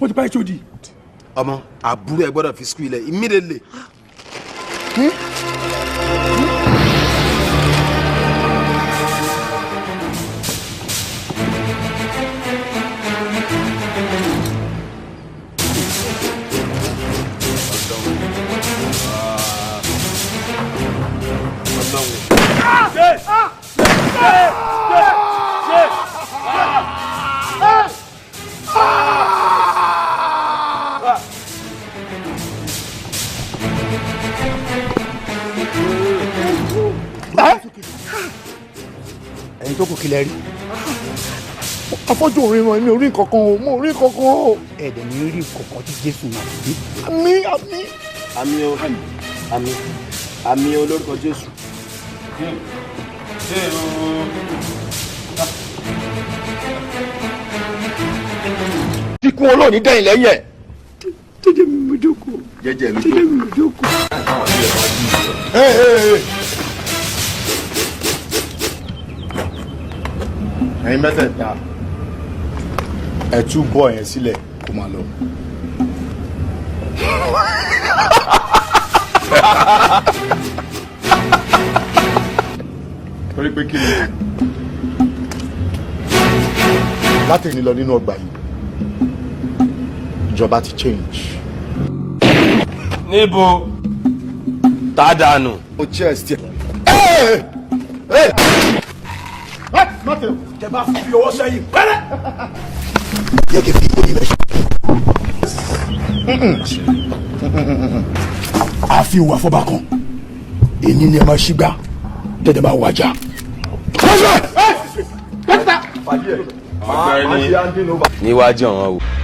mo ti pa HOD. ọmọ àbúrò ẹ gbọ́dọ̀ fi school ilẹ̀ immediately. ẹ̀yin tó kù kílẹ̀ rí afọ́jú orin wọn mi ò rí kankan o mo rí kankan o ẹ̀dẹ̀ mi rí kankan tí Jésù náà fi àmì olórúkọ Jésù. kíkún olóòní dẹ́yìn lẹ́yìn ẹ̀. jẹ́jẹ́ mi mo jókòó. jẹ́jẹ́ mi mo jókòó. ẹ̀yin mẹ́tẹ̀ẹ̀ta ẹ tú bọ́ yẹn sílẹ̀ kó máa lọ. torí pé kí ni láti ní lọ nínú ọgbà yìí ìjọba ti change. níbo tá a dànù. o chest ẹ. tẹ bá fi ọwọ́ sẹ́yìn pẹ́rẹ́. yẹ kí n fi ìwé rẹ. àfi ìwà fọba kan èyí ni ẹ máa ṣígbà tẹ̀lé máa wájà. níwájú àwọn o.